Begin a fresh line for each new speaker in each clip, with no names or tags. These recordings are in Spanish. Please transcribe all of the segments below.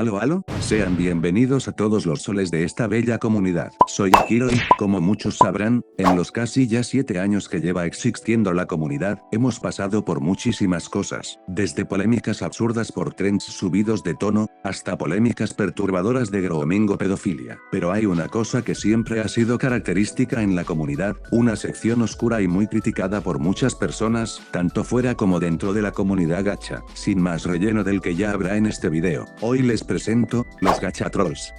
Aló, sean bienvenidos a todos los soles de esta bella comunidad. Soy Akiro y, como muchos sabrán, en los casi ya 7 años que lleva existiendo la comunidad, hemos pasado por muchísimas cosas, desde polémicas absurdas por trends subidos de tono, hasta polémicas perturbadoras de grooming o pedofilia. Pero hay una cosa que siempre ha sido característica en la comunidad, una sección oscura y muy criticada por muchas personas, tanto fuera como dentro de la comunidad gacha. Sin más relleno del que ya habrá en este video, hoy les presento, los gacha trolls.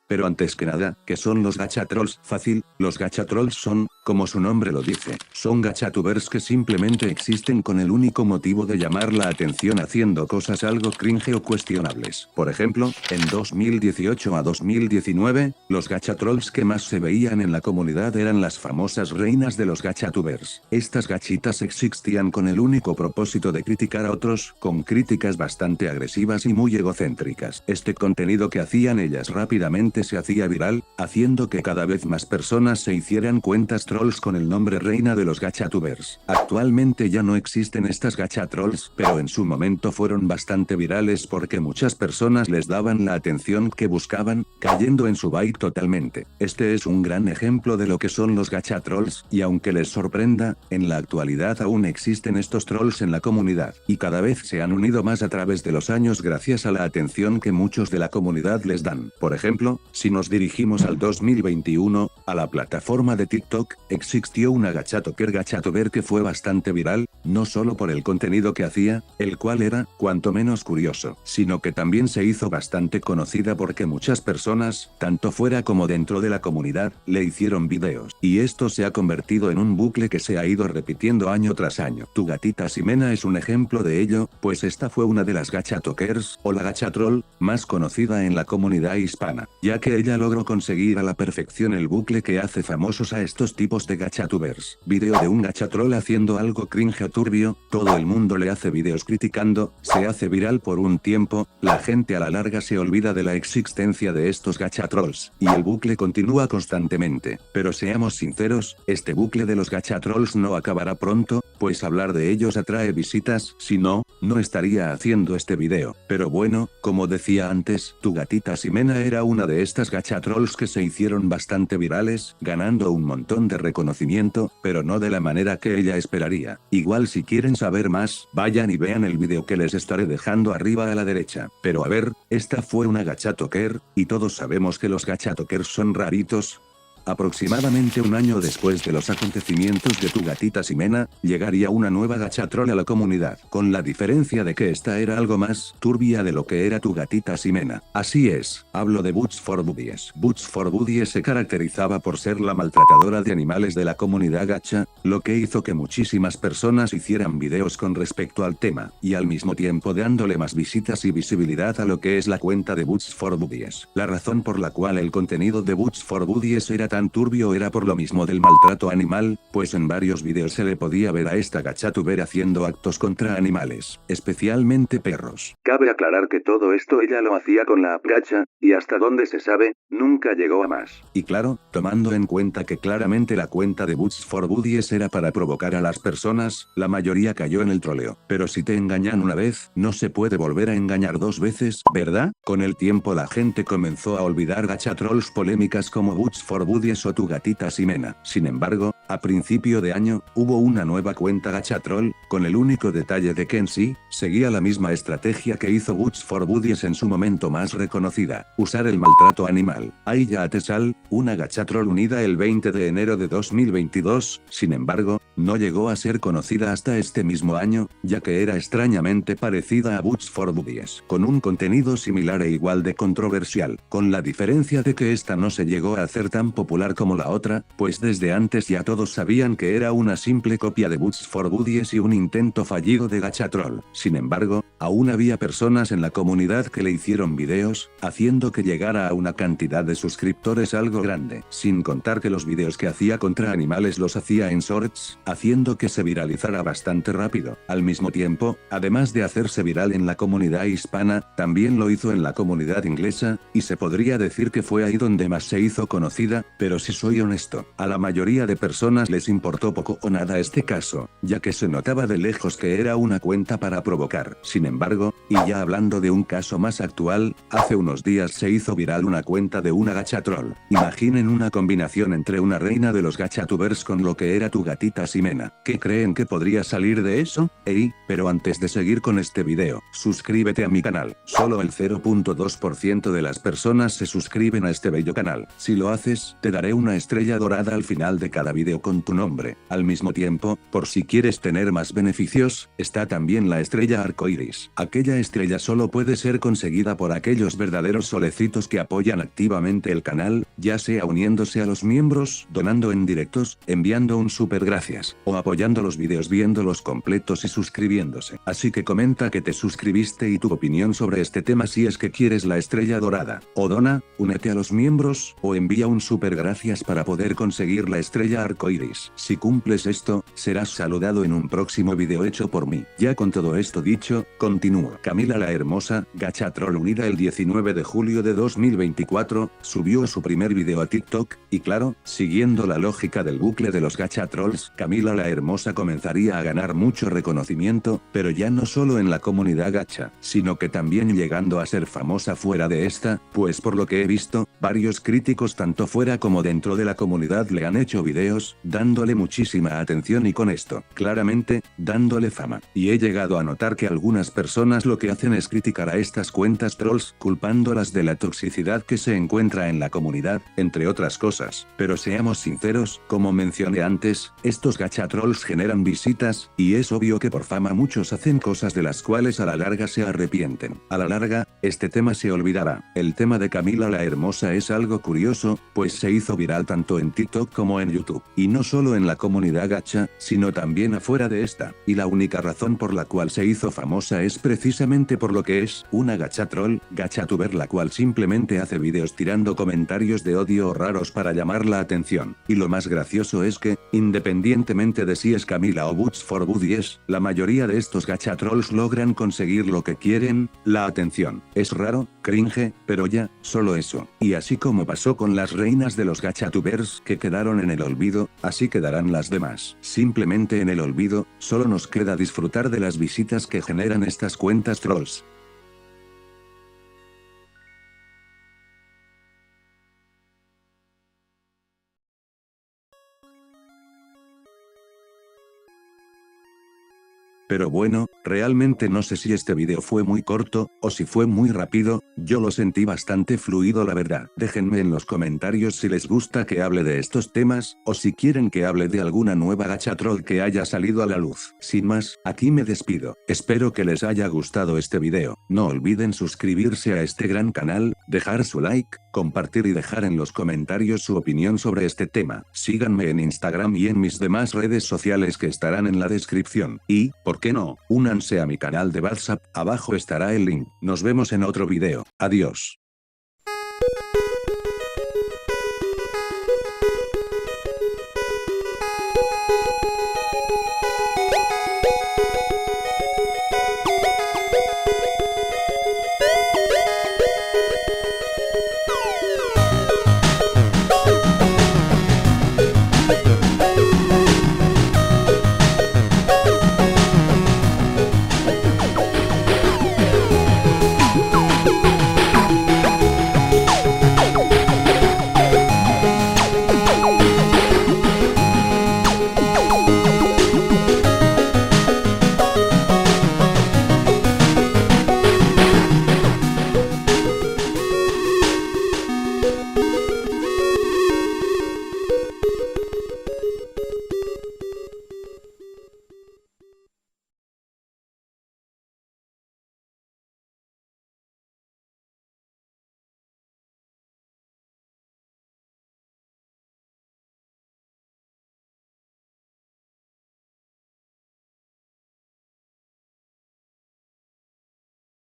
Pero antes que nada, ¿qué son los gacha trolls? Fácil, los gacha trolls son, como su nombre lo dice, son gachatubers que simplemente existen con el único motivo de llamar la atención haciendo cosas algo cringe o cuestionables. Por ejemplo, en 2018 a 2019, los gacha trolls que más se veían en la comunidad eran las famosas reinas de los gachatubers. Estas gachitas existían con el único propósito de criticar a otros, con críticas bastante agresivas y muy egocéntricas. Este contenido que hacían ellas rápidamente se hacía viral, haciendo que cada vez más personas se hicieran cuentas trolls con el nombre reina de los gachatubers. Actualmente ya no existen estas gacha trolls, pero en su momento fueron bastante virales porque muchas personas les daban la atención que buscaban, cayendo en su bait totalmente. Este es un gran ejemplo de lo que son los gacha trolls, y aunque les sorprenda, en la actualidad aún existen estos trolls en la comunidad, y cada vez se han unido más a través de los años gracias a la atención que muchos de la comunidad les dan. Por ejemplo, si nos dirigimos al 2021, a la plataforma de TikTok, existió una gachatuber que fue bastante viral, no solo por el contenido que hacía, el cual era, cuanto menos curioso, sino que también se hizo bastante conocida porque muchas personas, tanto fuera como dentro de la comunidad, le hicieron videos. Y esto se ha convertido en un bucle que se ha ido repitiendo año tras año. Tu gatita Ximena es un ejemplo de ello, pues esta fue una de las gachatokers, o la gachatroll, más conocida en la comunidad hispana, ya que ella logró conseguir a la perfección el bucle que hace famosos a estos tipos de gachatubers. Video de un gachatroll haciendo algo cringe o turbio, todo el mundo le hace videos criticando, se hace viral por un tiempo, la gente a la larga se olvida de la existencia de estos gachatrolls, y el bucle continúa constantemente. Pero seamos sinceros, este bucle de los gachatrolls no acabará pronto, pues hablar de ellos atrae visitas, si no, no estaría haciendo este video. Pero bueno, como decía antes, tu gatita Ximena era una de estas gachatrolls que se hicieron bastante virales, ganando un montón de reconocimiento, pero no de la manera que ella esperaría. Igual si quieren saber más, vayan y vean el video que les estaré dejando arriba a la derecha. Pero a ver, esta fue una gachatoker, y todos sabemos que los gachatokers son raritos. Aproximadamente un año después de los acontecimientos de tu gatita Ximena, llegaría una nueva gachatroll a la comunidad, con la diferencia de que esta era algo más turbia de lo que era tu gatita Ximena. Así es, hablo de Butch for Buddies. Butch for Buddies se caracterizaba por ser la maltratadora de animales de la comunidad gacha, lo que hizo que muchísimas personas hicieran videos con respecto al tema, y al mismo tiempo dándole más visitas y visibilidad a lo que es la cuenta de Butch for Buddies. La razón por la cual el contenido de Butch for Buddies era tan turbio era por lo mismo del maltrato animal, pues en varios videos se le podía ver a esta gachatuber haciendo actos contra animales, especialmente perros. Cabe aclarar que todo esto ella lo hacía con la app gacha, y hasta donde se sabe, nunca llegó a más. Y claro, tomando en cuenta que claramente la cuenta de Butch for Buddies era para provocar a las personas, la mayoría cayó en el troleo. Pero si te engañan una vez, no se puede volver a engañar dos veces, ¿verdad? Con el tiempo la gente comenzó a olvidar gachatrolls polémicas como Butch for Buddies o tu gatita Ximena. Sin embargo, a principio de año, hubo una nueva cuenta gachatroll, con el único detalle de que en sí, seguía la misma estrategia que hizo Butch for Buddies en su momento más reconocida, usar el maltrato animal. Ahí ya te sal, una gachatroll unida el 20 de enero de 2022, sin embargo, no llegó a ser conocida hasta este mismo año, ya que era extrañamente parecida a Butch for Buddies, con un contenido similar e igual de controversial, con la diferencia de que esta no se llegó a hacer tan popular como la otra, pues desde antes ya todos sabían que era una simple copia de Butch for Buddies y un intento fallido de gachatroll. Sin embargo, aún había personas en la comunidad que le hicieron videos, haciendo que llegara a una cantidad de suscriptores algo grande, sin contar que los videos que hacía contra animales los hacía en shorts, haciendo que se viralizara bastante rápido. Al mismo tiempo, además de hacerse viral en la comunidad hispana, también lo hizo en la comunidad inglesa, y se podría decir que fue ahí donde más se hizo conocida, pero si soy honesto, a la mayoría de personas les importó poco o nada este caso, ya que se notaba de lejos que era una cuenta para provocar. Sin embargo, y ya hablando de un caso más actual, hace unos días se hizo viral una cuenta de una gachatroll. Imaginen una combinación entre una reina de los gachatubers con lo que era tu gatita Ximena. ¿Qué creen que podría salir de eso? Pero antes de seguir con este video, suscríbete a mi canal. Solo el 0.2% de las personas se suscriben a este bello canal. Si lo haces, te daré una estrella dorada al final de cada video con tu nombre. Al mismo tiempo, por si quieres tener más beneficios, está también la estrella arcoiris. Aquella estrella solo puede ser conseguida por aquellos verdaderos solecitos que apoyan activamente el canal, ya sea uniéndose a los miembros, donando en directos, enviando un super gracias, o apoyando los videos viéndolos completos y suscribiéndose. Así que comenta que te suscribiste y tu opinión sobre este tema si es que quieres la estrella dorada, o dona, únete a los miembros, o envía un super gracias para poder conseguir la estrella arcoiris. Si cumples esto, serás saludado en un próximo video hecho por mí. Ya con todo esto dicho, continúa. Camila la Hermosa, gachatroll unida el 19 de julio de 2024, subió su primer video a TikTok, y claro, siguiendo la lógica del bucle de los gachatrolls, Camila la Hermosa comenzaría a ganar mucho reconocimiento, pero ya no solo en la comunidad gacha, sino que también llegando a ser famosa fuera de esta, pues por lo que he visto, varios críticos tanto fuera como dentro de la comunidad le han hecho videos, dándole muchísima atención y con esto, claramente, dándole fama. Y he llegado a notar que algunas personas lo que hacen es criticar a estas cuentas trolls, culpándolas de la toxicidad que se encuentra en la comunidad, entre otras cosas. Pero seamos sinceros, como mencioné antes, estos gachatrolls generan visitas, y es obvio que por fama muchos hacen cosas de las cuales a la larga se arrepienten. A la larga, este tema se olvidará. El tema de Camila la Hermosa es algo curioso, pues se hizo viral tanto en TikTok como en YouTube. Y no solo en la comunidad gacha, sino también afuera de esta. Y la única razón por la cual se hizo famosa es precisamente por lo que es, una gachatroll, gachatuber la cual simplemente hace videos tirando comentarios de odio o raros para llamar la atención. Y lo más gracioso es que, independientemente de si es Camila o Boots for Buddies, la mayoría de estos gachatrolls logran conseguir lo que quieren, la atención. Es raro, cringe, pero ya, solo eso. Y así como pasó con las reinas de los gachatubers que quedaron en el olvido, así quedarán las demás. Simplemente en el olvido, solo nos queda disfrutar de las visitas que generan estas cuentas trolls. Pero bueno, realmente no sé si este video fue muy corto, o si fue muy rápido, yo lo sentí bastante fluido la verdad. Déjenme en los comentarios si les gusta que hable de estos temas, o si quieren que hable de alguna nueva gachatroll que haya salido a la luz. Sin más, aquí me despido. Espero que les haya gustado este video. No olviden suscribirse a este gran canal, dejar su like, compartir y dejar en los comentarios su opinión sobre este tema. Síganme en Instagram y en mis demás redes sociales que estarán en la descripción. Y, ¿por qué no? Únanse a mi canal de WhatsApp, abajo estará el link. Nos vemos en otro video. Adiós.